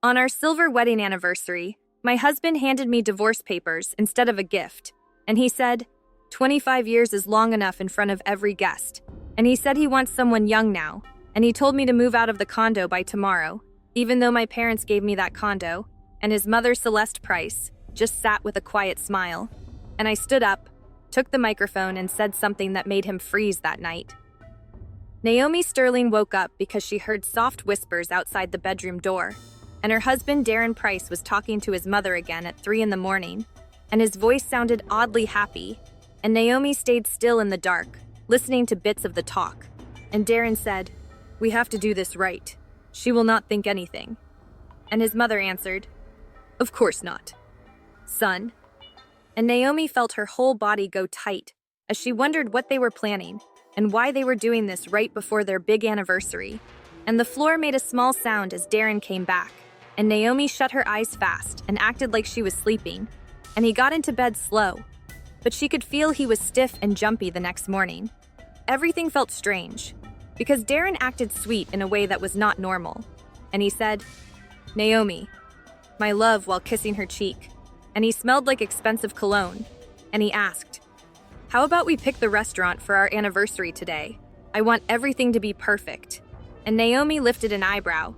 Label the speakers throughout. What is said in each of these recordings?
Speaker 1: On our silver wedding anniversary, my husband handed me divorce papers instead of a gift, and he said, 25 years is long enough in front of every guest. And he said he wants someone young now, and he told me to move out of the condo by tomorrow, even though my parents gave me that condo, and his mother, Celeste Price, just sat with a quiet smile. And I stood up, took the microphone, and said something that made him freeze that night. Naomi Sterling woke up because she heard soft whispers outside the bedroom door, and her husband, Darren Price, was talking to his mother again at 3 a.m, and his voice sounded oddly happy, and Naomi stayed still in the dark, listening to bits of the talk. And Darren said, "We have to do this right. She will not think anything." And his mother answered, "Of course not, son." And Naomi felt her whole body go tight as she wondered what they were planning and why they were doing this right before their big anniversary. And the floor made a small sound as Darren came back, and Naomi shut her eyes fast and acted like she was sleeping, and he got into bed slow, but she could feel he was stiff and jumpy the next morning. Everything felt strange, because Darren acted sweet in a way that was not normal, and he said, "Naomi, my love," while kissing her cheek, and he smelled like expensive cologne, and he asked, "How about we pick the restaurant for our anniversary today? I want everything to be perfect." And Naomi lifted an eyebrow,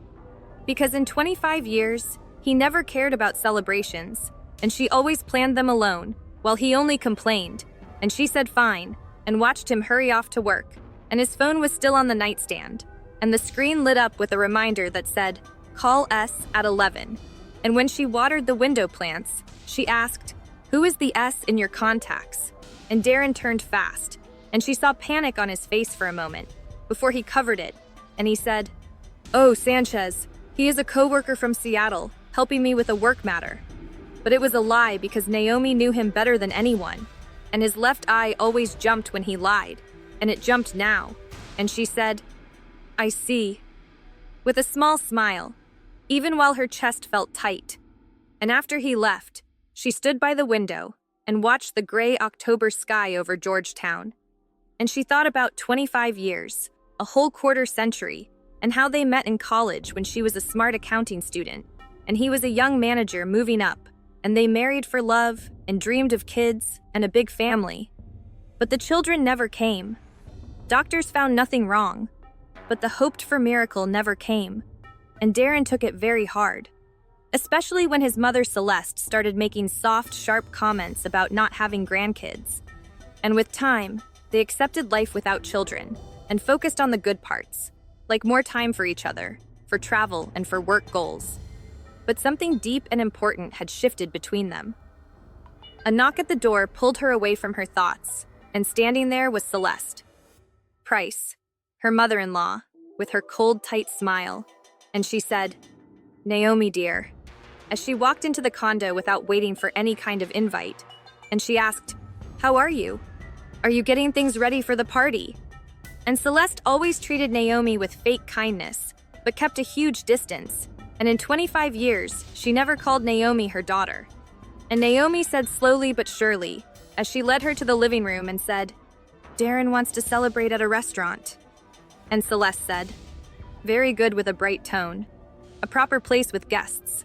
Speaker 1: because in 25 years, he never cared about celebrations, and she always planned them alone, while he only complained, and she said fine, and watched him hurry off to work, and his phone was still on the nightstand, and the screen lit up with a reminder that said, "Call S at 11. And when she watered the window plants, she asked, "Who is the S in your contacts?" And Darren turned fast, and she saw panic on his face for a moment, before he covered it, and he said, "Oh, Sanchez. He is a coworker from Seattle, helping me with a work matter." But it was a lie because Naomi knew him better than anyone, and his left eye always jumped when he lied, and it jumped now, and she said, "I see," with a small smile, even while her chest felt tight. And after he left, she stood by the window and watched the gray October sky over Georgetown. And she thought about 25 years, a whole quarter century, and how they met in college when she was a smart accounting student, and he was a young manager moving up, and they married for love and dreamed of kids and a big family. But the children never came. Doctors found nothing wrong, but the hoped-for miracle never came, and Darren took it very hard, especially when his mother Celeste started making soft, sharp comments about not having grandkids. And with time, they accepted life without children and focused on the good parts, like more time for each other, for travel, and for work goals. But something deep and important had shifted between them. A knock at the door pulled her away from her thoughts, and standing there was Celeste Price, her mother-in-law, with her cold, tight smile, and she said, "Naomi, dear," as she walked into the condo without waiting for any kind of invite, and she asked, "How are you? Are you getting things ready for the party?" And Celeste always treated Naomi with fake kindness, but kept a huge distance, and in 25 years, she never called Naomi her daughter. And Naomi said slowly but surely, as she led her to the living room and said, "Darren wants to celebrate at a restaurant." And Celeste said, "Very good," with a bright tone. "A proper place with guests,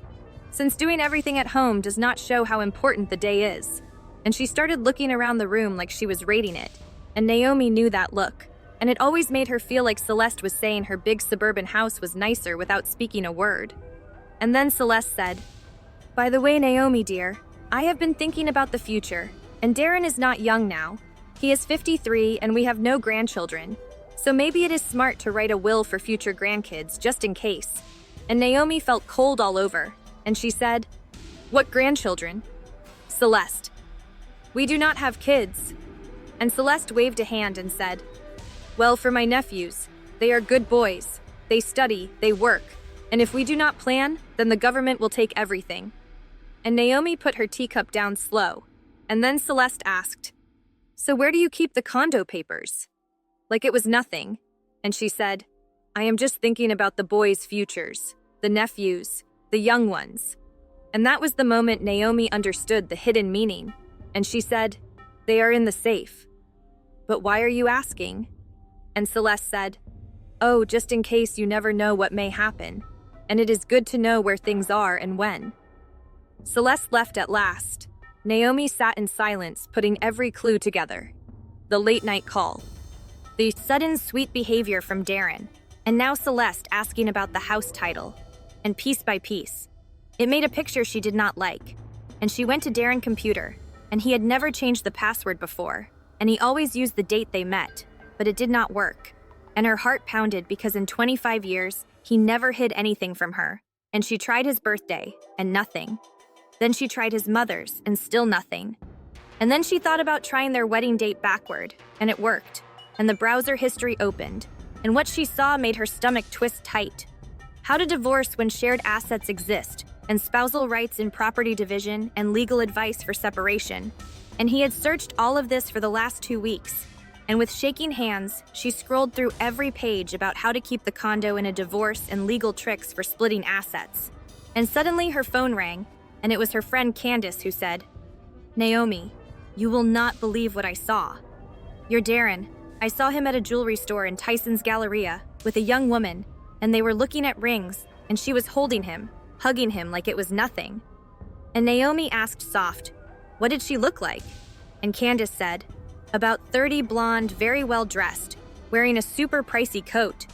Speaker 1: since doing everything at home does not show how important the day is." And she started looking around the room like she was rating it, and Naomi knew that look, and it always made her feel like Celeste was saying her big suburban house was nicer without speaking a word. And then Celeste said, "By the way, Naomi, dear, I have been thinking about the future, and Darren is not young now. He is 53 and we have no grandchildren, so maybe it is smart to write a will for future grandkids just in case." And Naomi felt cold all over, and she said, "What grandchildren?" "Celeste, we do not have kids." And Celeste waved a hand and said, "Well, for my nephews, they are good boys. They study, they work, and if we do not plan, then the government will take everything." And Naomi put her teacup down slow, and then Celeste asked, "So where do you keep the condo papers?" Like it was nothing, and she said, "I am just thinking about the boys' futures, the nephews, the young ones." And that was the moment Naomi understood the hidden meaning, and she said, "They are in the safe." "But why are you asking?" And Celeste said, "Oh, just in case, you never know what may happen." and it is good to know where things are and when. Celeste left at last. Naomi sat in silence, putting every clue together. The late-night call. The sudden sweet behavior from Darren, and now Celeste asking about the house title. And piece by piece, it made a picture she did not like. And she went to Darren's computer, and he had never changed the password before, and he always used the date they met, but it did not work. And her heart pounded because in 25 years, he never hid anything from her. And she tried his birthday, and nothing. Then she tried his mother's, and still nothing. And then she thought about trying their wedding date backward, and it worked. And the browser history opened, and what she saw made her stomach twist tight. How to divorce when shared assets exist, and spousal rights in property division, and legal advice for separation. And he had searched all of this for the last 2 weeks. And with shaking hands, she scrolled through every page about how to keep the condo in a divorce and legal tricks for splitting assets. And suddenly her phone rang, and it was her friend Candace who said, "Naomi, you will not believe what I saw. You're Darren. I saw him at a jewelry store in Tyson's Galleria with a young woman, and they were looking at rings, and she was holding him, hugging him like it was nothing." And Naomi asked soft, "What did she look like?" And Candace said, "About 30, blonde, very well dressed, wearing a super pricey coat.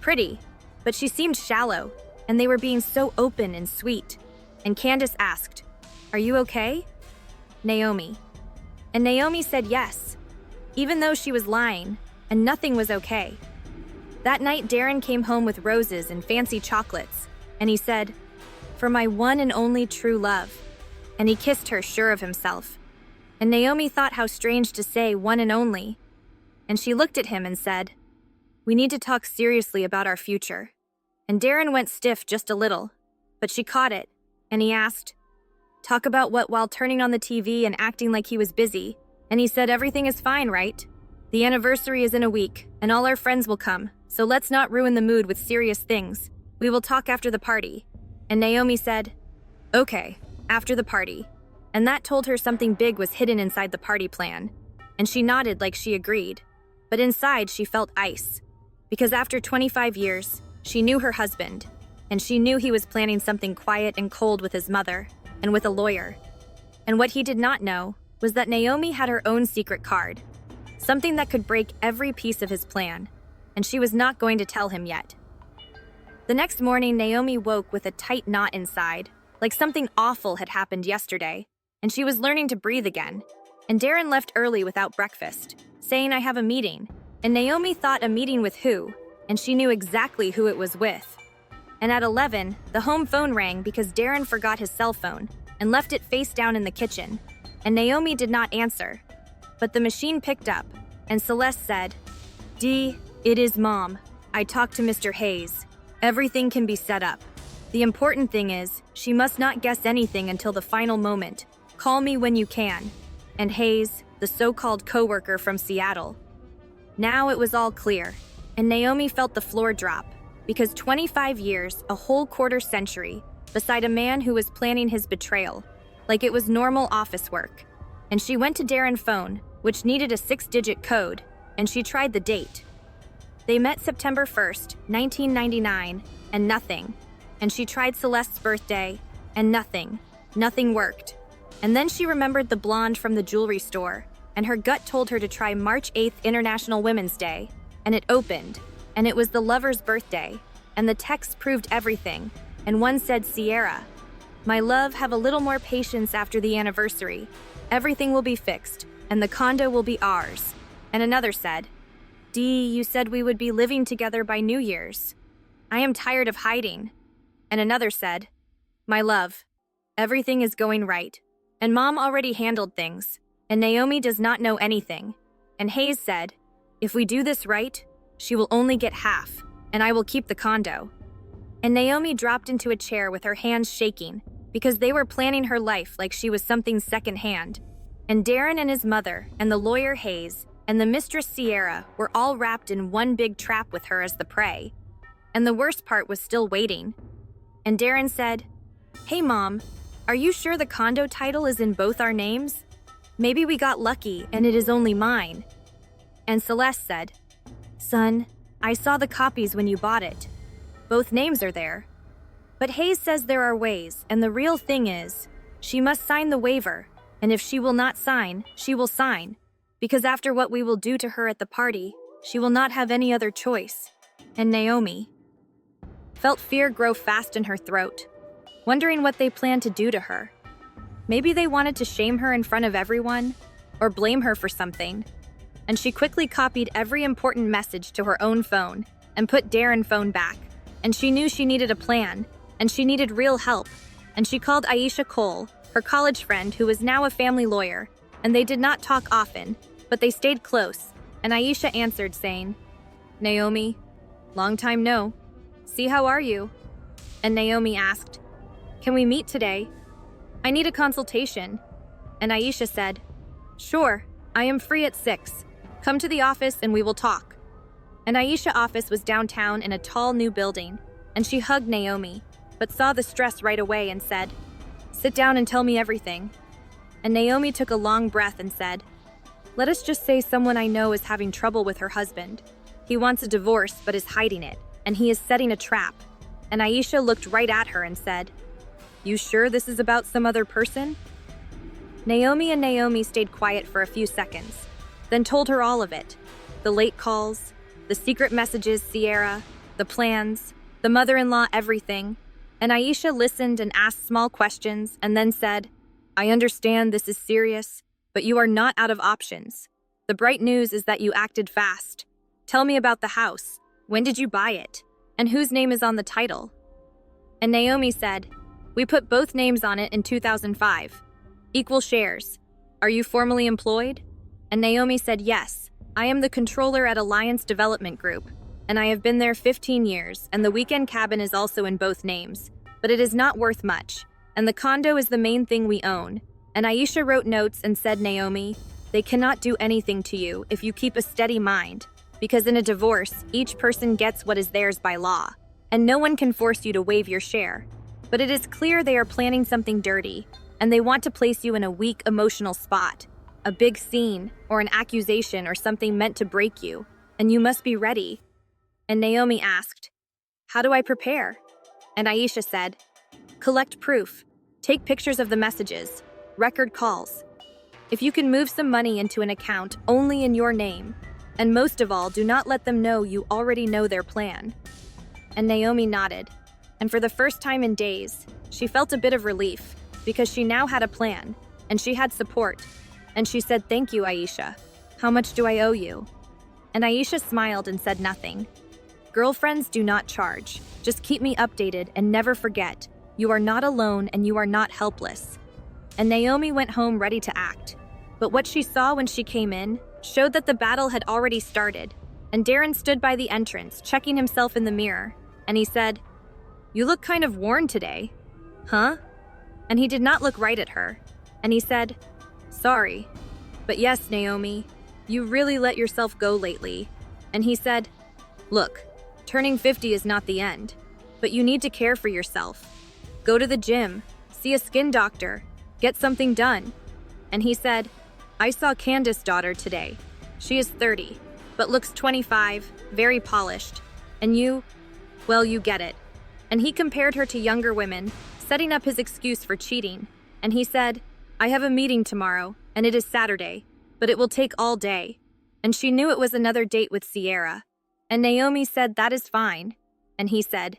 Speaker 1: Pretty, but she seemed shallow, and they were being so open and sweet." And Candace asked, "Are you okay?" Naomi. And Naomi said yes, even though she was lying, and nothing was okay. That night, Darren came home with roses and fancy chocolates, and he said, "For my one and only true love." And he kissed her, sure of himself. And Naomi thought how strange to say one and only. And she looked at him and said, "We need to talk seriously about our future." And Darren went stiff just a little, but she caught it, and he asked, "Talk about what?" while turning on the TV and acting like he was busy. And he said, "Everything is fine, right? The anniversary is in a week, and all our friends will come, so let's not ruin the mood with serious things. We will talk after the party." And Naomi said, "Okay, after the party." And that told her something big was hidden inside the party plan. And she nodded like she agreed. But inside, she felt ice. Because after 25 years, she knew her husband. And she knew he was planning something quiet and cold with his mother, and with a lawyer. And what he did not know was that Naomi had her own secret card. Something that could break every piece of his plan. And she was not going to tell him yet. The next morning, Naomi woke with a tight knot inside, like something awful had happened yesterday. And she was learning to breathe again. And Darren left early without breakfast, saying, "I have a meeting." And Naomi thought, a meeting with who? And she knew exactly who it was with. And at 11, the home phone rang because Darren forgot his cell phone and left it face down in the kitchen. And Naomi did not answer. But the machine picked up, and Celeste said, "Dee, it is Mom. I talked to Mr. Hayes. Everything can be set up. The important thing is, she must not guess anything until the final moment. Call me when you can." And Hayes, the so-called coworker from Seattle. Now it was all clear, and Naomi felt the floor drop, because 25 years, a whole quarter century, beside a man who was planning his betrayal, like it was normal office work. And she went to Darren's phone, which needed a 6-digit code, and she tried the date. They met September 1st, 1999, and nothing. And she tried Celeste's birthday, and nothing. Nothing worked. And then she remembered the blonde from the jewelry store, and her gut told her to try March 8th, International Women's Day. And it opened, and it was the lover's birthday, and the text proved everything. And one said, "Sierra, my love, have a little more patience after the anniversary. Everything will be fixed, and the condo will be ours." And another said, "Dee, you said we would be living together by New Year's. I am tired of hiding." And another said, "My love, everything is going right. And Mom already handled things, and Naomi does not know anything." And Hayes said, "If we do this right, she will only get half, and I will keep the condo." And Naomi dropped into a chair with her hands shaking, because they were planning her life like she was something secondhand. And Darren and his mother, and the lawyer Hayes, and the mistress Sierra were all wrapped in one big trap with her as the prey. And the worst part was still waiting. And Darren said, "Hey Mom, are you sure the condo title is in both our names? Maybe we got lucky and it is only mine." And Celeste said, "Son, I saw the copies when you bought it. Both names are there." But Hayes says there are ways, and the real thing is, she must sign the waiver, and if she will not sign, she will sign, because after what we will do to her at the party, she will not have any other choice. And Naomi felt fear grow fast in her throat, wondering what they planned to do to her. Maybe they wanted to shame her in front of everyone, or blame her for something. And she quickly copied every important message to her own phone and put Darren's phone back. And she knew she needed a plan, and she needed real help. And she called Aisha Cole, her college friend who was now a family lawyer, and they did not talk often, but they stayed close. And Aisha answered saying, "Naomi, long time no. See, how are you?" And Naomi asked, "Can we meet today? I need a consultation." And Aisha said, "Sure, I am free at 6. Come to the office and we will talk." And Aisha's office was downtown in a tall new building, and she hugged Naomi, but saw the stress right away and said, "Sit down and tell me everything." And Naomi took a long breath and said, "Let us just say someone I know is having trouble with her husband. He wants a divorce but is hiding it, and he is setting a trap." And Aisha looked right at her and said, "You sure this is about some other person?" Naomi stayed quiet for a few seconds, then told her all of it. The late calls, the secret messages, Sierra, the plans, the mother-in-law, everything. And Aisha listened and asked small questions and then said, "I understand this is serious, but you are not out of options. The bright news is that you acted fast. Tell me about the house. When did you buy it? And whose name is on the title?" And Naomi said, "We put both names on it in 2005. Equal shares. Are you formally employed?" And Naomi said, "Yes, I am the controller at Alliance Development Group, and I have been there 15 years, and the weekend cabin is also in both names, but it is not worth much, and the condo is the main thing we own." And Aisha wrote notes and said, "Naomi, they cannot do anything to you if you keep a steady mind, because in a divorce, each person gets what is theirs by law, and no one can force you to waive your share. But it is clear they are planning something dirty, and they want to place you in a weak emotional spot, a big scene, or an accusation or something meant to break you, and you must be ready." And Naomi asked, "How do I prepare?" And Aisha said, "Collect proof. Take pictures of the messages. Record calls. If you can move some money into an account only in your name, and most of all, do not let them know you already know their plan." And Naomi nodded, and for the first time in days, she felt a bit of relief, because she now had a plan, and she had support. And she said, "Thank you, Aisha. How much do I owe you?" And Aisha smiled and said nothing. "Girlfriends do not charge. Just keep me updated and never forget, you are not alone and you are not helpless." And Naomi went home ready to act. But what she saw when she came in showed that the battle had already started, and Darren stood by the entrance, checking himself in the mirror, and he said, "You look kind of worn today." "Huh?" And he did not look right at her, and he said, "Sorry, but yes, Naomi, you really let yourself go lately." And he said, "Look, turning 50 is not the end, but you need to care for yourself. Go to the gym, see a skin doctor, get something done." And he said, "I saw Candace's daughter today. She is 30, but looks 25, very polished. And you, well, you get it." And he compared her to younger women, setting up his excuse for cheating. And he said, "I have a meeting tomorrow, and it is Saturday, but it will take all day." And she knew it was another date with Sierra. And Naomi said, "That is fine." And he said,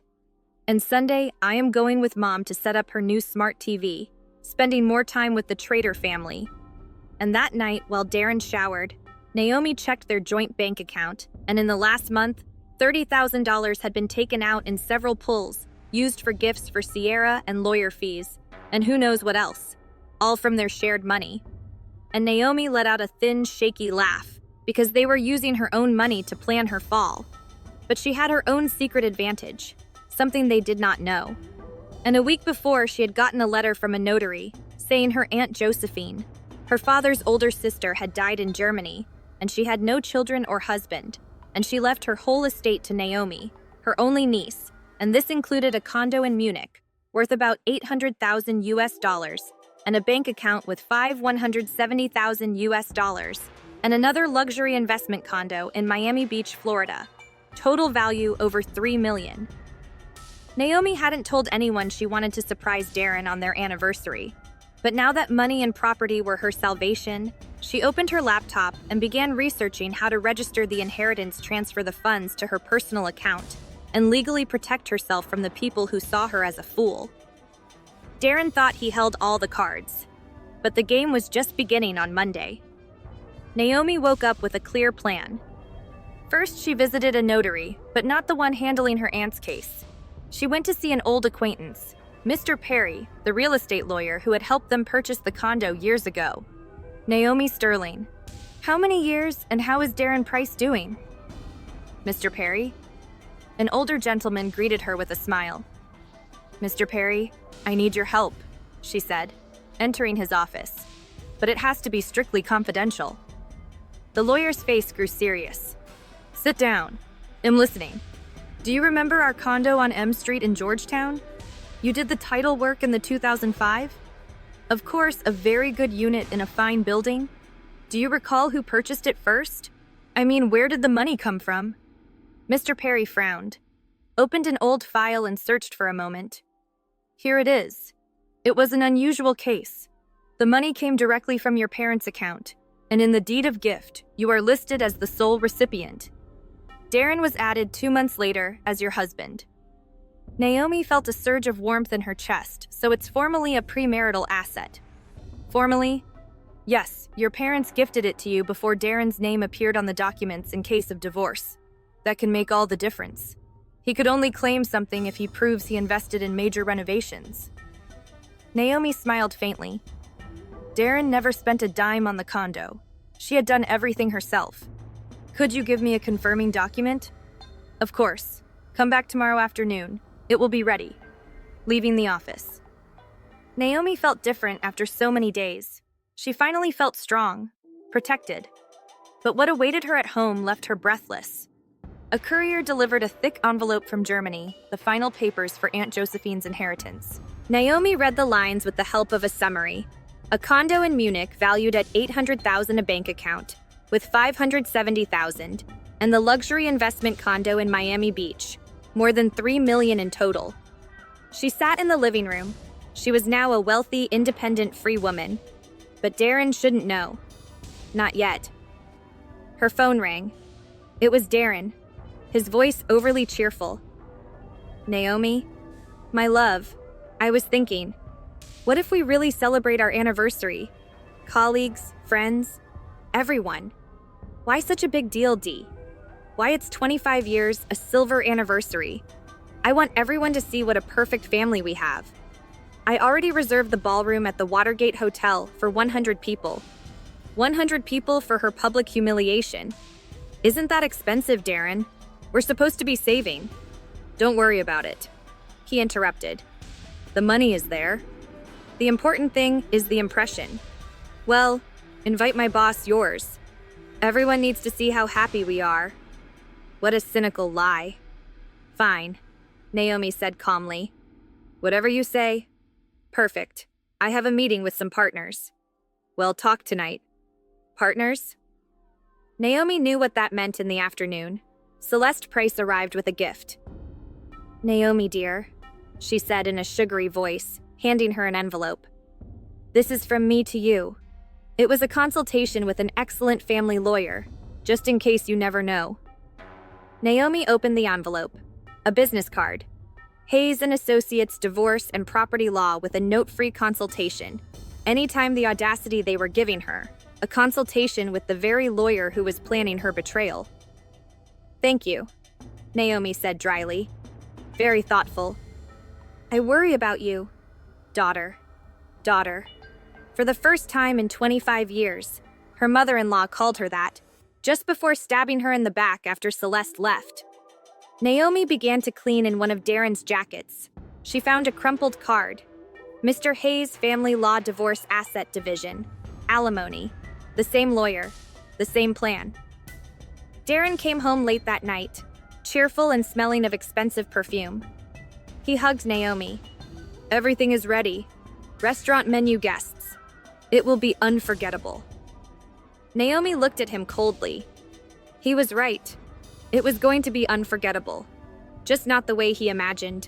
Speaker 1: "And Sunday, I am going with Mom to set up her new smart TV, spending more time with the Trader family." And that night, while Darren showered, Naomi checked their joint bank account, and in the last month, $30,000 had been taken out in several pulls, used for gifts for Sierra and lawyer fees, and who knows what else, all from their shared money. And Naomi let out a thin, shaky laugh, because they were using her own money to plan her fall. But she had her own secret advantage, something they did not know. And a week before, she had gotten a letter from a notary saying her Aunt Josephine, her father's older sister, had died in Germany, and she had no children or husband, and she left her whole estate to Naomi, her only niece, and this included a condo in Munich, worth about $800,000 and a bank account with $170,000 and another luxury investment condo in Miami Beach, Florida. Total value over $3 million. Naomi hadn't told anyone she wanted to surprise Darren on their anniversary. But now that money and property were her salvation, she opened her laptop and began researching how to register the inheritance, transfer the funds to her personal account, and legally protect herself from the people who saw her as a fool. Darren thought he held all the cards, but the game was just beginning on Monday. Naomi woke up with a clear plan. First, she visited a notary, but not the one handling her aunt's case. She went to see an old acquaintance, Mr. Perry, the real estate lawyer who had helped them purchase the condo years ago. Naomi Sterling. How many years and how is Darren Price doing? Mr. Perry? An older gentleman greeted her with a smile. Mr. Perry, I need your help, she said, entering his office. But it has to be strictly confidential. The lawyer's face grew serious. Sit down. I'm listening. Do you remember our condo on M Street in Georgetown? You did the title work in the 2005? Of course, a very good unit in a fine building. Do you recall who purchased it first? I mean, where did the money come from? Mr. Perry frowned, opened an old file and searched for a moment. Here it is. It was an unusual case. The money came directly from your parents' account, and in the deed of gift, you are listed as the sole recipient. Darren was added 2 months later as your husband. Naomi felt a surge of warmth in her chest, so it's formally a premarital asset. Formally? Yes, your parents gifted it to you before Darren's name appeared on the documents in case of divorce. That can make all the difference. He could only claim something if he proves he invested in major renovations. Naomi smiled faintly. Darren never spent a dime on the condo. She had done everything herself. Could you give me a confirming document? Of course. Come back tomorrow afternoon. It will be ready. Leaving the office. Naomi felt different after so many days. She finally felt strong, protected. But what awaited her at home left her breathless. A courier delivered a thick envelope from Germany, the final papers for Aunt Josephine's inheritance. Naomi read the lines with the help of a summary. A condo in Munich valued at $800,000, a bank account with $570,000, and the luxury investment condo in Miami Beach, more than $3 million in total. She sat in the living room. She was now a wealthy, independent, free woman. But Darren shouldn't know. Not yet. Her phone rang. It was Darren, his voice overly cheerful. Naomi, my love, I was thinking, what if we really celebrate our anniversary? Colleagues, friends, everyone. Why such a big deal, Dee? Why it's 25 years, a silver anniversary. I want everyone to see what a perfect family we have. I already reserved the ballroom at the Watergate Hotel for 100 people. 100 people for her public humiliation. Isn't that expensive, Darren? We're supposed to be saving. Don't worry about it. He interrupted. The money is there. The important thing is the impression. Well, invite my boss, yours. Everyone needs to see how happy we are. What a cynical lie. Fine, Naomi said calmly. Whatever you say. Perfect. I have a meeting with some partners. We'll talk tonight. Partners? Naomi knew what that meant in the afternoon. Celeste Price arrived with a gift. Naomi, dear, she said in a sugary voice, handing her an envelope. This is from me to you. It was a consultation with an excellent family lawyer, just in case you never know. Naomi opened the envelope. A business card. Hayes & Associates Divorce and Property Law with a note-free consultation. Anytime the audacity they were giving her. A consultation with the very lawyer who was planning her betrayal. Thank you, Naomi said dryly. Very thoughtful. I worry about you, daughter. Daughter. For the first time in 25 years, her mother-in-law called her that, just before stabbing her in the back after Celeste left. Naomi began to clean in one of Darren's jackets. She found a crumpled card. Mr. Hayes Family Law Divorce Asset Division. Alimony. The same lawyer. The same plan. Darren came home late that night, cheerful and smelling of expensive perfume. He hugged Naomi. Everything is ready. Restaurant menu guests. It will be unforgettable. Naomi looked at him coldly. He was right. It was going to be unforgettable. Just not the way he imagined.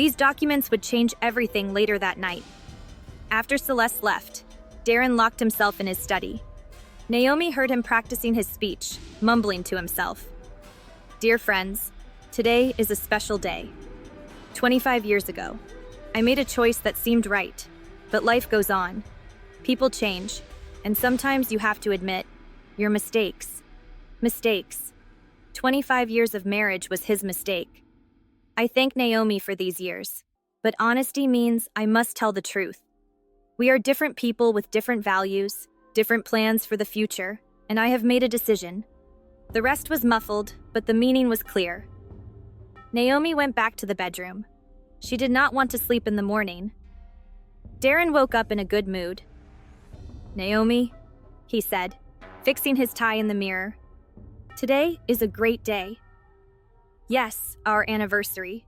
Speaker 1: These documents would change everything later that night. After Celeste left, Darren locked himself in his study. Naomi heard him practicing his speech, mumbling to himself. Dear friends, today is a special day. 25 years ago, I made a choice that seemed right, but life goes on. People change, and sometimes you have to admit your mistakes. Mistakes. 25 years of marriage was his mistake. I thank Naomi for these years, but honesty means I must tell the truth. We are different people with different values, different plans for the future, and I have made a decision. The rest was muffled, but the meaning was clear. Naomi went back to the bedroom. She did not want to sleep in the morning. Darren woke up in a good mood. Naomi, he said, fixing his tie in the mirror. Today is a great day. Yes, our anniversary,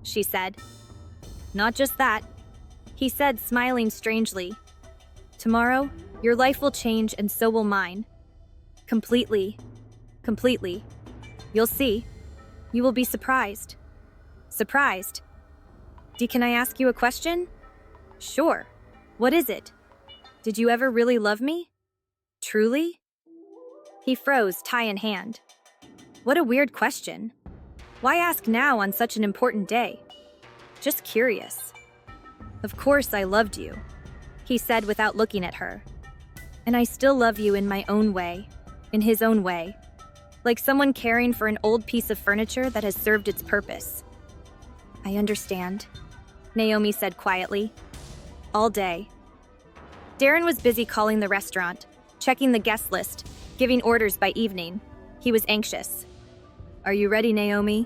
Speaker 1: she said. Not just that, he said, smiling strangely. Tomorrow, your life will change and so will mine. Completely. Completely. You'll see. You will be surprised. Surprised? Dee, can I ask you a question? Sure. What is it? Did you ever really love me? Truly? He froze, tie in hand. What a weird question. Why ask now on such an important day? Just curious. Of course I loved you, he said without looking at her. And I still love you in my own way, in his own way. Like someone caring for an old piece of furniture that has served its purpose. I understand, Naomi said quietly. All day. Darren was busy calling the restaurant, checking the guest list, giving orders by evening. He was anxious. Are you ready, Naomi?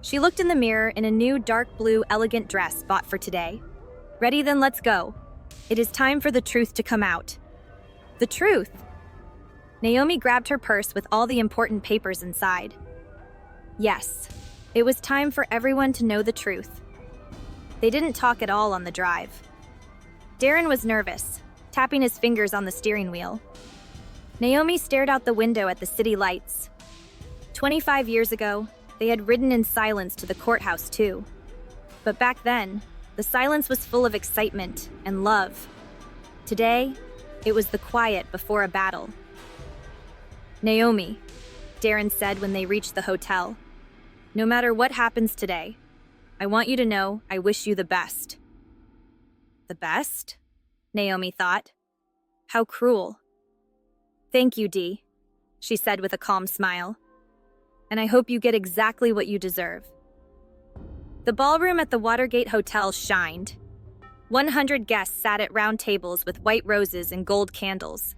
Speaker 1: She looked in the mirror in a new dark blue elegant dress bought for today. Ready, then let's go. It is time for the truth to come out. The truth? Naomi grabbed her purse with all the important papers inside. Yes, it was time for everyone to know the truth. They didn't talk at all on the drive. Darren was nervous, tapping his fingers on the steering wheel. Naomi stared out the window at the city lights. 25 years ago, they had ridden in silence to the courthouse too. But back then, the silence was full of excitement and love. Today, it was the quiet before a battle. Naomi, Darren said when they reached the hotel, no matter what happens today, I want you to know I wish you the best. The best? Naomi thought. How cruel. Thank you, Dee, she said with a calm smile. And I hope you get exactly what you deserve. The ballroom at the Watergate Hotel shined. 100 guests sat at round tables with white roses and gold candles.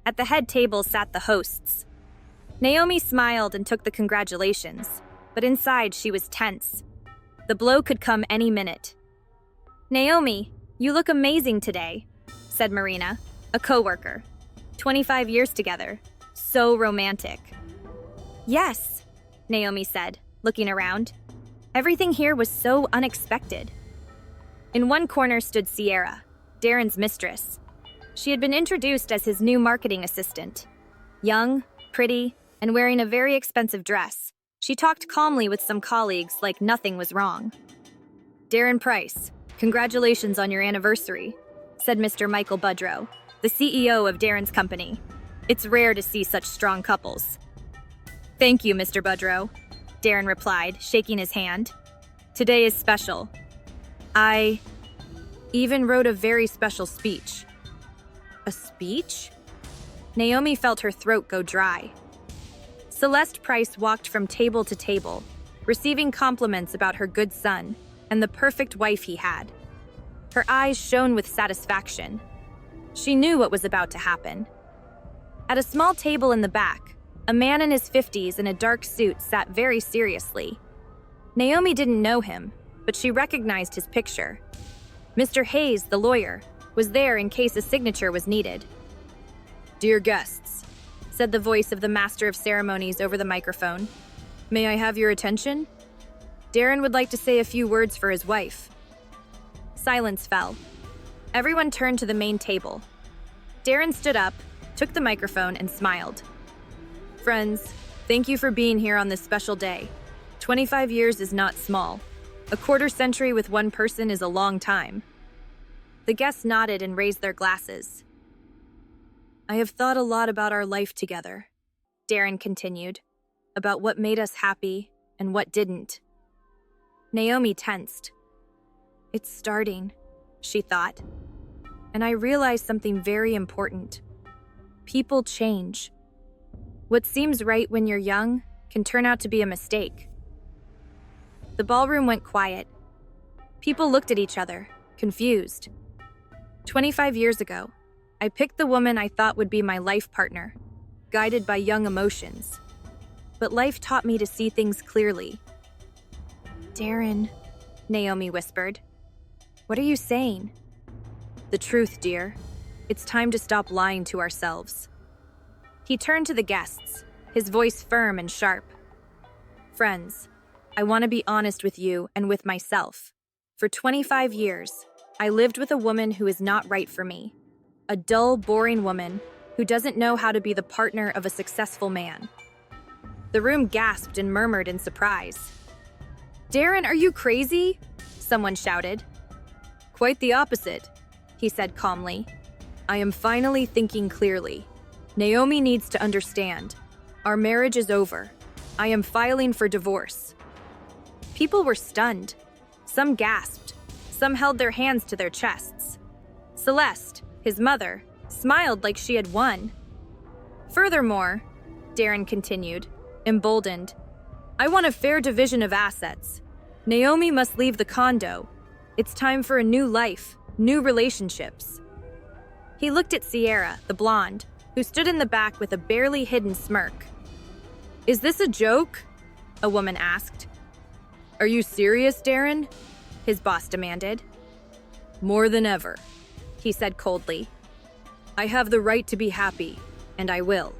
Speaker 1: At the head table sat the hosts. Naomi smiled and took the congratulations, but inside she was tense. The blow could come any minute. Naomi, you look amazing today, said Marina, a coworker. 25 years together. So romantic. Yes, Naomi said, looking around. Everything here was so unexpected. In one corner stood Sierra, Darren's mistress. She had been introduced as his new marketing assistant. Young, pretty, and wearing a very expensive dress, she talked calmly with some colleagues like nothing was wrong. Darren Price, congratulations on your anniversary, said Mr. Michael Budrow, the CEO of Darren's company. It's rare to see such strong couples. Thank you, Mr. Budrow, Darren replied, shaking his hand. Today is special. I even wrote a very special speech. A speech? Naomi felt her throat go dry. Celeste Price walked from table to table, receiving compliments about her good son and the perfect wife he had. Her eyes shone with satisfaction. She knew what was about to happen. At a small table in the back, a man in his 50s in a dark suit sat very seriously. Naomi didn't know him, but she recognized his picture. Mr. Hayes, the lawyer, was there in case a signature was needed. Dear guests, said the voice of the master of ceremonies over the microphone. May I have your attention? Darren would like to say a few words for his wife. Silence fell. Everyone turned to the main table. Darren stood up, took the microphone, and smiled. Friends, thank you for being here on this special day. 25 years is not small. A quarter-century with one person is a long time. The guests nodded and raised their glasses. I have thought a lot about our life together, Darren continued, about what made us happy and what didn't. Naomi tensed. It's starting, she thought. And I realized something very important. People change. What seems right when you're young can turn out to be a mistake. The ballroom went quiet. People looked at each other, confused. 25 years ago, I picked the woman I thought would be my life partner, guided by young emotions. But life taught me to see things clearly. Darren, Naomi whispered. What are you saying? The truth, dear. It's time to stop lying to ourselves. He turned to the guests, his voice firm and sharp. Friends, I want to be honest with you and with myself. For 25 years, I lived with a woman who is not right for me. A dull, boring woman who doesn't know how to be the partner of a successful man. The room gasped and murmured in surprise. Darren, are you crazy? Someone shouted. Quite the opposite, he said calmly. I am finally thinking clearly. Naomi needs to understand. Our marriage is over. I am filing for divorce. People were stunned. Some gasped. Some held their hands to their chests. Celeste, his mother, smiled like she had won. Furthermore, Darren continued, emboldened, I want a fair division of assets. Naomi must leave the condo. It's time for a new life, new relationships. He looked at Sierra, the blonde, who stood in the back with a barely hidden smirk. Is this a joke? A woman asked. Are you serious, Darren? His boss demanded. More than ever, he said coldly. I have the right to be happy, and I will.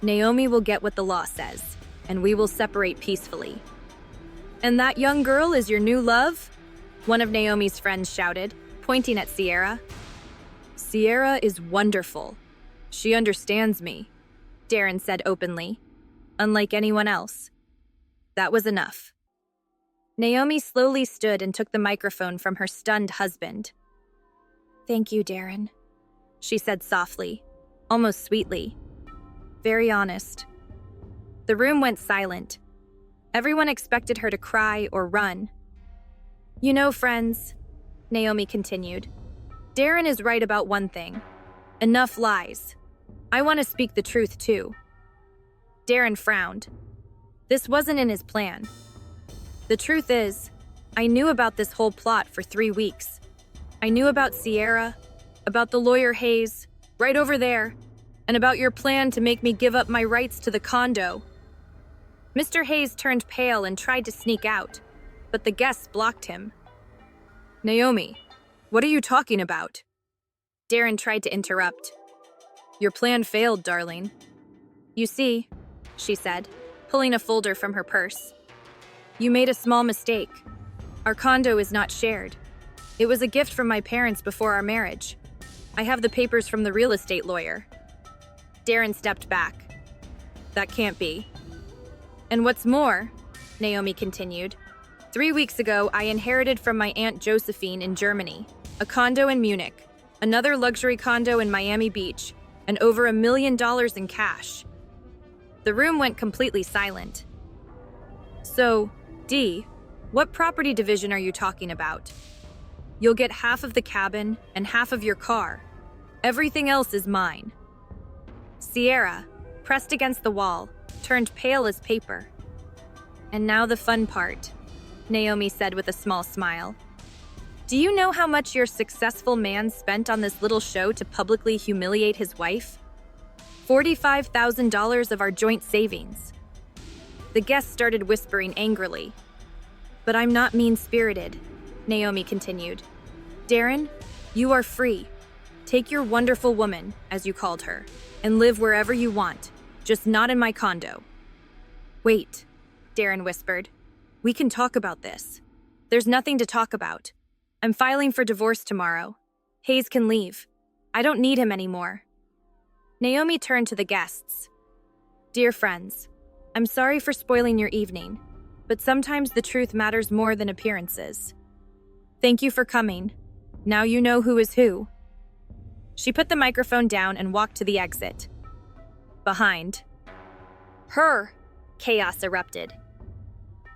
Speaker 1: Naomi will get what the law says, and we will separate peacefully. And that young girl is your new love? One of Naomi's friends shouted, pointing at Sierra. Sierra is wonderful. She understands me, Darren said openly, unlike anyone else. That was enough. Naomi slowly stood and took the microphone from her stunned husband. Thank you, Darren, she said softly, almost sweetly. Very honest. The room went silent. Everyone expected her to cry or run. You know, friends, Naomi continued, Darren is right about one thing. Enough lies. I want to speak the truth, too. Darren frowned. This wasn't in his plan. The truth is, I knew about this whole plot for 3 weeks. I knew about Sierra, about the lawyer Hayes, right over there, and about your plan to make me give up my rights to the condo. Mr. Hayes turned pale and tried to sneak out, but the guests blocked him. Naomi, what are you talking about? Darren tried to interrupt. Your plan failed, darling. You see, she said, pulling a folder from her purse. You made a small mistake. Our condo is not shared. It was a gift from my parents before our marriage. I have the papers from the real estate lawyer. Darren stepped back. That can't be. And what's more, Naomi continued, 3 weeks ago I inherited from my Aunt Josephine in Germany a condo in Munich, another luxury condo in Miami Beach, and over $1 million in cash. The room went completely silent. So, Dee, what property division are you talking about? You'll get half of the cabin and half of your car. Everything else is mine. Sierra, pressed against the wall, turned pale as paper. And now the fun part, Naomi said with a small smile. Do you know how much your successful man spent on this little show to publicly humiliate his wife? $45,000 of our joint savings. The guests started whispering angrily. But I'm not mean-spirited, Naomi continued. Darren, you are free. Take your wonderful woman, as you called her, and live wherever you want, just not in my condo. Wait, Darren whispered. We can talk about this. There's nothing to talk about. I'm filing for divorce tomorrow. Hayes can leave. I don't need him anymore. Naomi turned to the guests. Dear friends, I'm sorry for spoiling your evening, but sometimes the truth matters more than appearances. Thank you for coming. Now you know who is who. She put the microphone down and walked to the exit. Behind her, chaos erupted.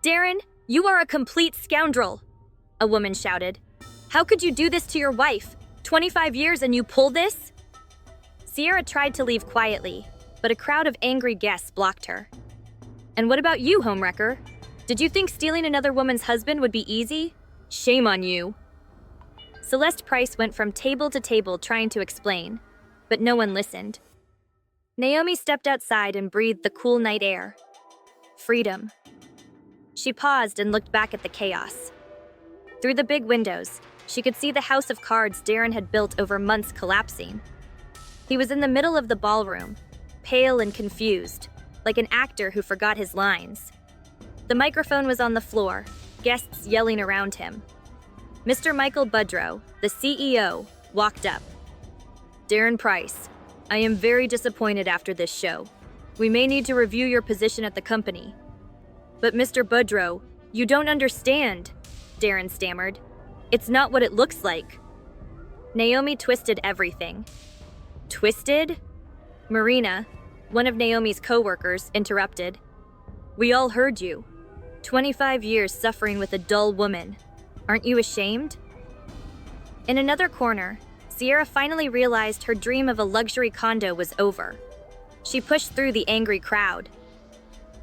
Speaker 1: Darren, you are a complete scoundrel, a woman shouted. How could you do this to your wife? 25 years and you pull this? Sierra tried to leave quietly, but a crowd of angry guests blocked her. And what about you, homewrecker? Did you think stealing another woman's husband would be easy? Shame on you. Celeste Price went from table to table trying to explain, but no one listened. Naomi stepped outside and breathed the cool night air. Freedom. She paused and looked back at the chaos. Through the big windows, she could see the house of cards Darren had built over months collapsing. He was in the middle of the ballroom, pale and confused, like an actor who forgot his lines. The microphone was on the floor, guests yelling around him. Mr. Michael Budrow, the CEO, walked up. Darren Price, I am very disappointed after this show. We may need to review your position at the company. But Mr. Budrow, you don't understand, Darren stammered. It's not what it looks like. Naomi twisted everything. Twisted? Marina, one of Naomi's co-workers, interrupted. We all heard you. 25 years suffering with a dull woman. Aren't you ashamed? In another corner, Sierra finally realized her dream of a luxury condo was over. She pushed through the angry crowd.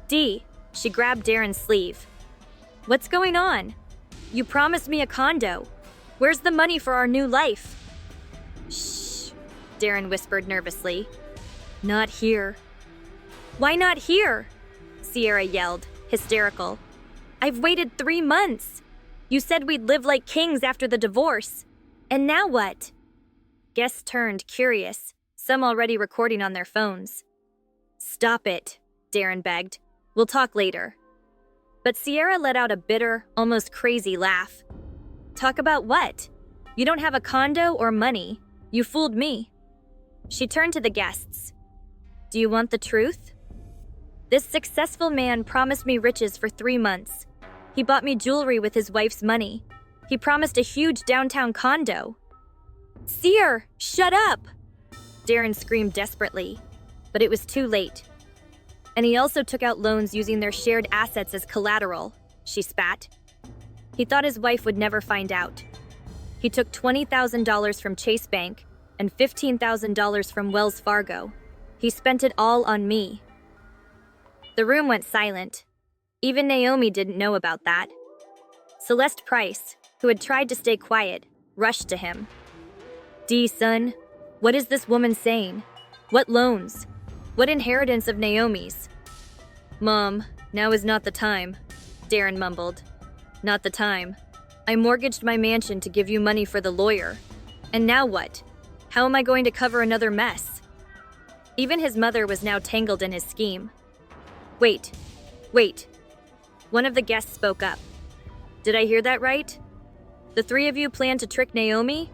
Speaker 1: Dee, she grabbed Darren's sleeve. What's going on? You promised me a condo. Where's the money for our new life? Shh, Darren whispered nervously. Not here. Why not here? Sierra yelled, hysterical. I've waited 3 months. You said we'd live like kings after the divorce. And now what? Guests turned, curious, some already recording on their phones. Stop it, Darren begged. We'll talk later. But Sierra let out a bitter, almost crazy laugh. Talk about what? You don't have a condo or money. You fooled me. She turned to the guests. Do you want the truth? This successful man promised me riches for 3 months. He bought me jewelry with his wife's money. He promised a huge downtown condo. Sierra, shut up! Darren screamed desperately, but it was too late. And he also took out loans using their shared assets as collateral, she spat. He thought his wife would never find out. He took $20,000 from Chase Bank and $15,000 from Wells Fargo. He spent it all on me. The room went silent. Even Naomi didn't know about that. Celeste Price, who had tried to stay quiet, rushed to him. Dee, son, what is this woman saying? What loans? What inheritance of Naomi's? Mom, now is not the time, Darren mumbled. Not the time. I mortgaged my mansion to give you money for the lawyer. And now what? How am I going to cover another mess? Even his mother was now tangled in his scheme. Wait. One of the guests spoke up. Did I hear that right? The 3 of you plan to trick Naomi?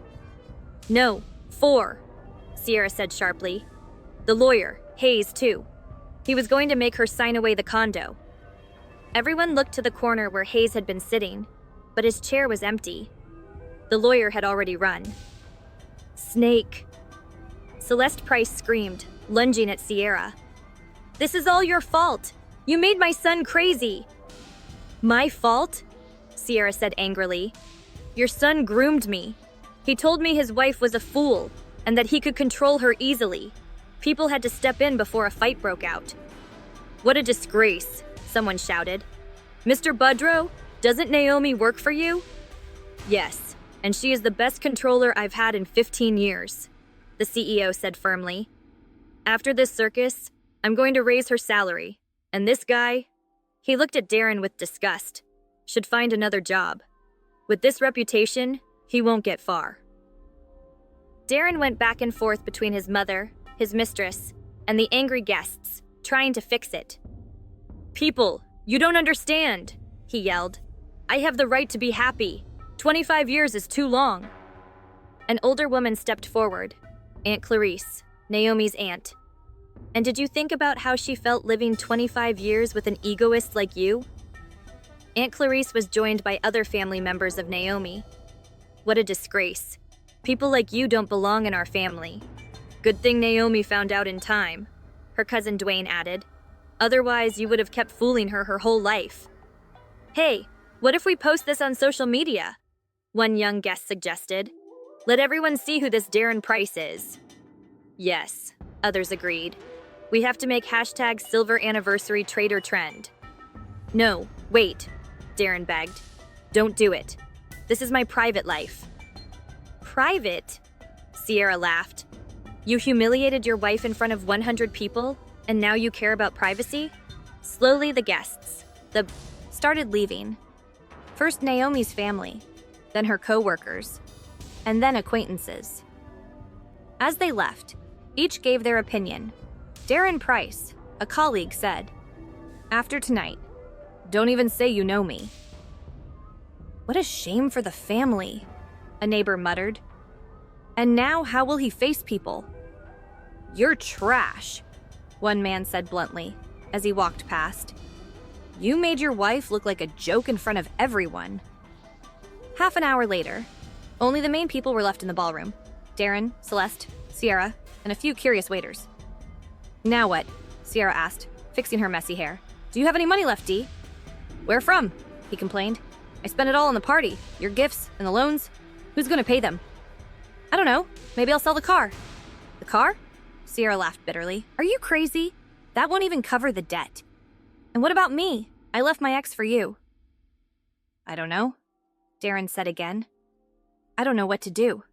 Speaker 1: No, 4, Sierra said sharply. The lawyer, Hayes, too. He was going to make her sign away the condo. Everyone looked to the corner where Hayes had been sitting, but his chair was empty. The lawyer had already run. Snake. Celeste Price screamed, lunging at Sierra. This is all your fault. You made my son crazy. My fault? Sierra said angrily. Your son groomed me. He told me his wife was a fool and that he could control her easily. People had to step in before a fight broke out. What a disgrace, someone shouted. Mr. Budrow, doesn't Naomi work for you? Yes, and she is the best controller I've had in 15 years, the CEO said firmly. After this circus, I'm going to raise her salary, and this guy, he looked at Darren with disgust, should find another job. With this reputation, he won't get far. Darren went back and forth between his mother, his mistress, and the angry guests, trying to fix it. People, you don't understand, he yelled. I have the right to be happy. 25 years is too long. An older woman stepped forward, Aunt Clarice, Naomi's aunt. And did you think about how she felt living 25 years with an egoist like you? Aunt Clarice was joined by other family members of Naomi. What a disgrace. People like you don't belong in our family. Good thing Naomi found out in time, her cousin Dwayne added. Otherwise, you would have kept fooling her whole life. Hey, what if we post this on social media? One young guest suggested. Let everyone see who this Darren Price is. Yes, others agreed. We have to make hashtag Silver Anniversary Trader trend. No, wait, Darren begged. Don't do it. This is my private life. Private? Sierra laughed. You humiliated your wife in front of 100 people, and now you care about privacy? Slowly, the guests, started leaving. First Naomi's family, then her co-workers, and then acquaintances. As they left, each gave their opinion. Darren Price, a colleague, said, "After tonight, don't even say you know me." What a shame for the family, a neighbor muttered. And now how will he face people? You're trash, one man said bluntly as he walked past. You made your wife look like a joke in front of everyone. Half an hour later, only the main people were left in the ballroom. Darren, Celeste, Sierra, and a few curious waiters. Now what? Sierra asked, fixing her messy hair. Do you have any money left, Dee? Where from? He complained. I spent it all on the party, your gifts, and the loans. Who's gonna pay them? I don't know. Maybe I'll sell the car. The car? Sierra laughed bitterly. Are you crazy? That won't even cover the debt. And what about me? I left my ex for you. I don't know, Darren said again. I don't know what to do.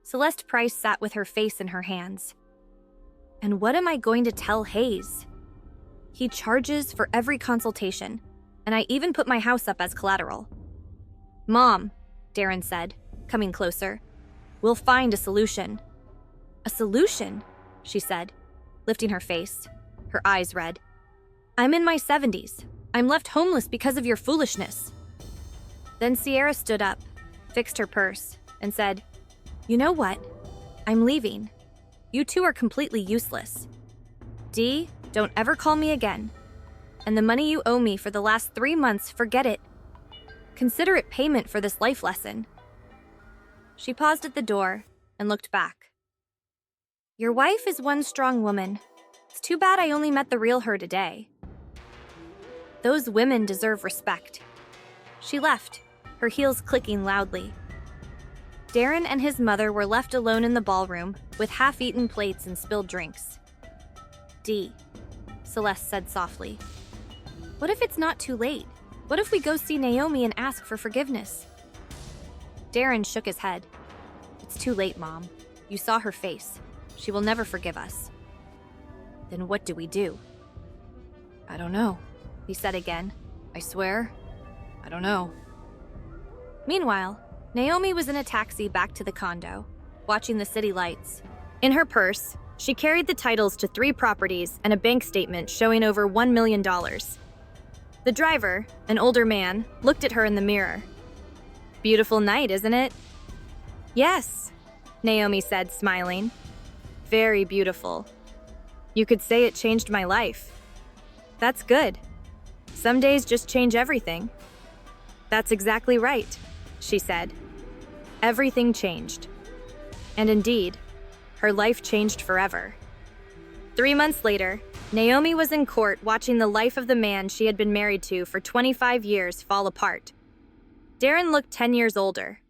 Speaker 1: Celeste Price sat with her face in her hands. And what am I going to tell Hayes? He charges for every consultation, and I even put my house up as collateral. Mom, Darren said, coming closer, we'll find a solution. A solution? She said, lifting her face, her eyes red. I'm in my 70s. I'm left homeless because of your foolishness. Then Sierra stood up, fixed her purse, and said, You know what? I'm leaving. You two are completely useless. Dee, don't ever call me again. And the money you owe me for the last 3 months, forget it. Consider it payment for this life lesson. She paused at the door and looked back. Your wife is one strong woman. It's too bad I only met the real her today. Those women deserve respect. She left, her heels clicking loudly. Darren and his mother were left alone in the ballroom with half-eaten plates and spilled drinks. Dee, Celeste said softly. What if it's not too late? What if we go see Naomi and ask for forgiveness? Darren shook his head. It's too late, Mom. You saw her face. She will never forgive us. Then what do we do? I don't know, he said again. I swear, I don't know. Meanwhile, Naomi was in a taxi back to the condo, watching the city lights. In her purse, she carried the titles to 3 properties and a bank statement showing over $1 million. The driver, an older man, looked at her in the mirror. Beautiful night, isn't it? Yes, Naomi said, smiling. Very beautiful. You could say it changed my life. That's good. Some days just change everything. That's exactly right, she said. Everything changed. And indeed, her life changed forever. 3 months later, Naomi was in court watching the life of the man she had been married to for 25 years fall apart. Darren looked 10 years older.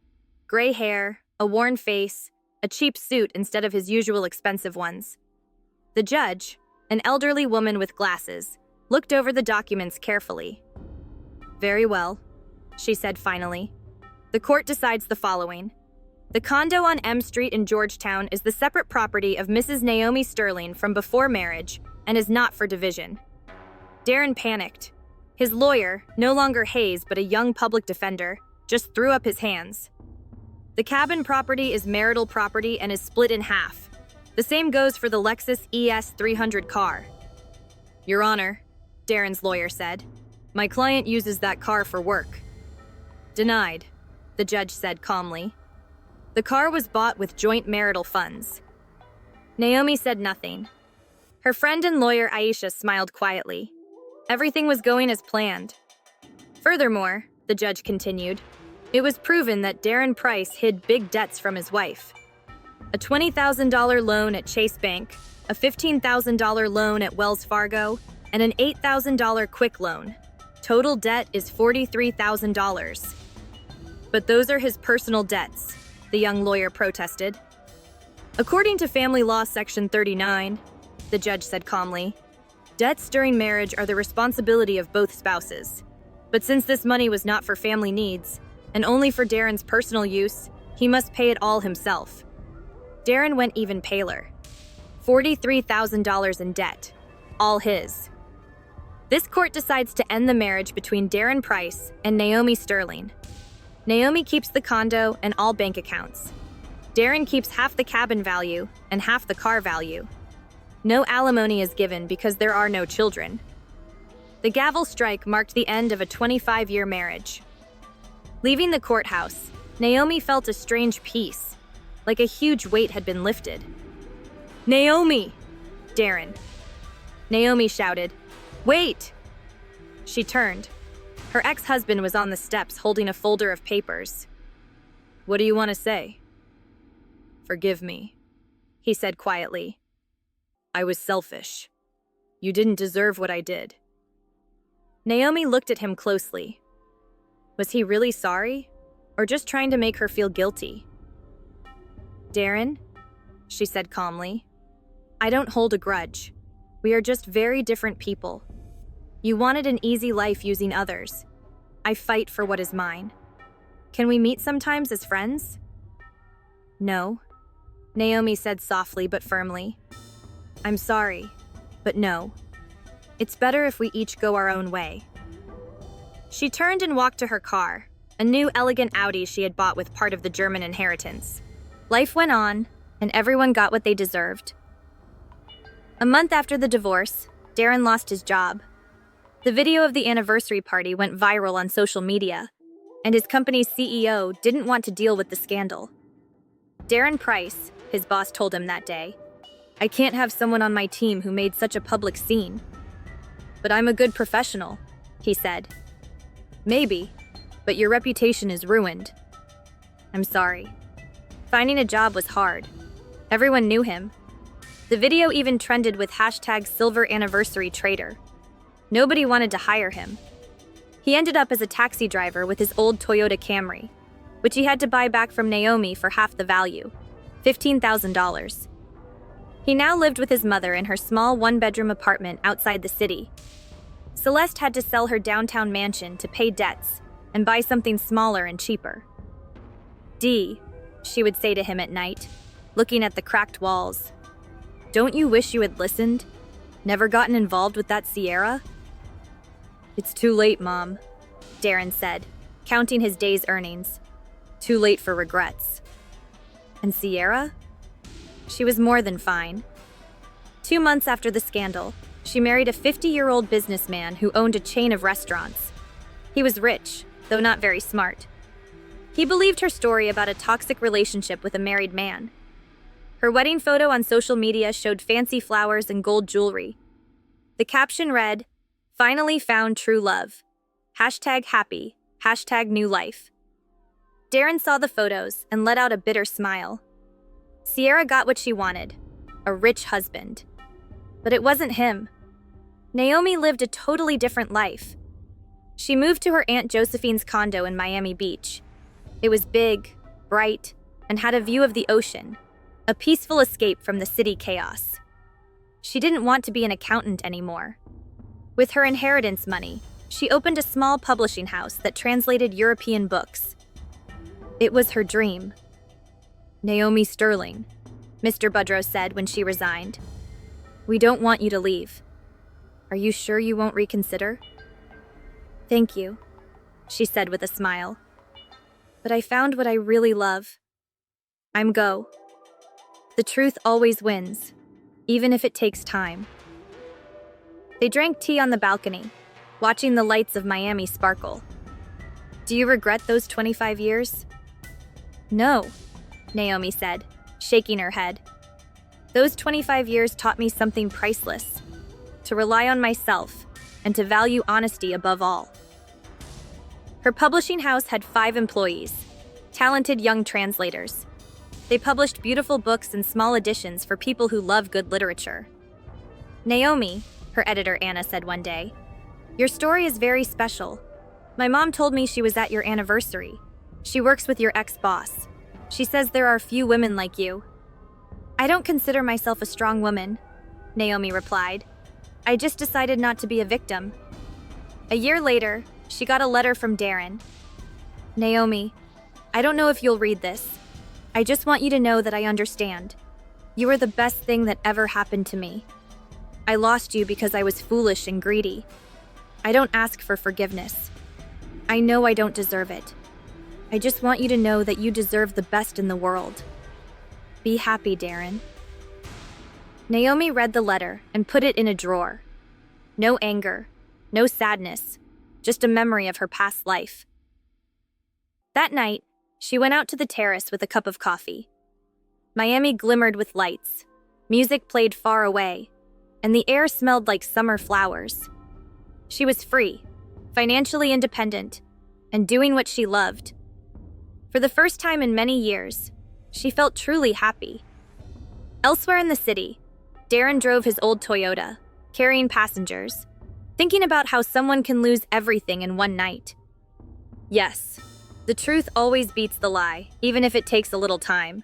Speaker 1: Gray hair, a worn face, a cheap suit instead of his usual expensive ones. The judge, an elderly woman with glasses, looked over the documents carefully. Very well, she said finally. The court decides the following. The condo on M Street in Georgetown is the separate property of Mrs. Naomi Sterling from before marriage and is not for division. Darren panicked. His lawyer, no longer Hayes but a young public defender, just threw up his hands. The cabin property is marital property and is split in half. The same goes for the Lexus ES 300 car. Your Honor, Darren's lawyer said, my client uses that car for work. Denied, the judge said calmly. The car was bought with joint marital funds. Naomi said nothing. Her friend and lawyer Aisha smiled quietly. Everything was going as planned. Furthermore, the judge continued, it was proven that Darren Price hid big debts from his wife. A $20,000 loan at Chase Bank, a $15,000 loan at Wells Fargo, and an $8,000 quick loan. Total debt is $43,000. But those are his personal debts, the young lawyer protested. According to Family Law Section 39, the judge said calmly, debts during marriage are the responsibility of both spouses. But since this money was not for family needs, and only for Darren's personal use, he must pay it all himself. Darren went even paler. $43,000 in debt. All his. This court decides to end the marriage between Darren Price and Naomi Sterling. Naomi keeps the condo and all bank accounts. Darren keeps half the cabin value and half the car value. No alimony is given because there are no children. The gavel strike marked the end of a 25-year marriage. Leaving the courthouse, Naomi felt a strange peace, like a huge weight had been lifted. Naomi! Darren. Naomi shouted, wait! She turned. Her ex-husband was on the steps holding a folder of papers. What do you want to say? Forgive me, he said quietly. I was selfish. You didn't deserve what I did. Naomi looked at him closely. Was he really sorry, or just trying to make her feel guilty? Darren, she said calmly, I don't hold a grudge. We are just very different people. You wanted an easy life using others. I fight for what is mine. Can we meet sometimes as friends? No, Naomi said softly but firmly. I'm sorry, but no. It's better if we each go our own way. She turned and walked to her car, a new elegant Audi she had bought with part of the German inheritance. Life went on, and everyone got what they deserved. A month after the divorce, Darren lost his job. The video of the anniversary party went viral on social media, and his company's CEO didn't want to deal with the scandal. Darren Price, his boss told him that day, I can't have someone on my team who made such a public scene. But I'm a good professional, he said. Maybe, but your reputation is ruined. I'm sorry. Finding a job was hard. Everyone knew him. The video even trended with hashtag #SilverAnniversaryTrader. Nobody wanted to hire him. He ended up as a taxi driver with his old Toyota Camry, which he had to buy back from Naomi for half the value, $15,000. He now lived with his mother in her small one-bedroom apartment outside the city. Celeste had to sell her downtown mansion to pay debts and buy something smaller and cheaper. D, she would say to him at night, looking at the cracked walls. Don't you wish you had listened? Never gotten involved with that Sierra? It's too late, Mom, Darren said, counting his day's earnings. Too late for regrets. And Sierra? She was more than fine. 2 months after the scandal, she married a 50-year-old businessman who owned a chain of restaurants. He was rich, though not very smart. He believed her story about a toxic relationship with a married man. Her wedding photo on social media showed fancy flowers and gold jewelry. The caption read, Finally found true love. #happy, #new life. Darren saw the photos and let out a bitter smile. Sierra got what she wanted, a rich husband. But it wasn't him. Naomi lived a totally different life. She moved to her Aunt Josephine's condo in Miami Beach. It was big, bright, and had a view of the ocean, a peaceful escape from the city chaos. She didn't want to be an accountant anymore. With her inheritance money, she opened a small publishing house that translated European books. It was her dream. Naomi Sterling, Mr. Budrow said when she resigned. We don't want you to leave. Are you sure you won't reconsider? Thank you, she said with a smile. But I found what I really love. I'm go. The truth always wins, even if it takes time. They drank tea on the balcony, watching the lights of Miami sparkle. Do you regret those 25 years? No, Naomi said, shaking her head. Those 25 years taught me something priceless, to rely on myself and to value honesty above all. Her publishing house had 5 employees, talented young translators. They published beautiful books and small editions for people who love good literature. "Naomi," her editor Anna said one day, "your story is very special. My mom told me she was at your anniversary. She works with your ex-boss. She says there are few women like you." "I don't consider myself a strong woman," Naomi replied. "I just decided not to be a victim." A year later, she got a letter from Darren. "Naomi, I don't know if you'll read this. I just want you to know that I understand. You were the best thing that ever happened to me. I lost you because I was foolish and greedy. I don't ask for forgiveness. I know I don't deserve it. I just want you to know that you deserve the best in the world. Be happy, Darren." Naomi read the letter and put it in a drawer. No anger, no sadness, just a memory of her past life. That night, she went out to the terrace with a cup of coffee. Miami glimmered with lights, music played far away, and the air smelled like summer flowers. She was free, financially independent, and doing what she loved. For the first time in many years, she felt truly happy. Elsewhere in the city, Darren drove his old Toyota, carrying passengers, thinking about how someone can lose everything in one night. Yes, the truth always beats the lie, even if it takes a little time.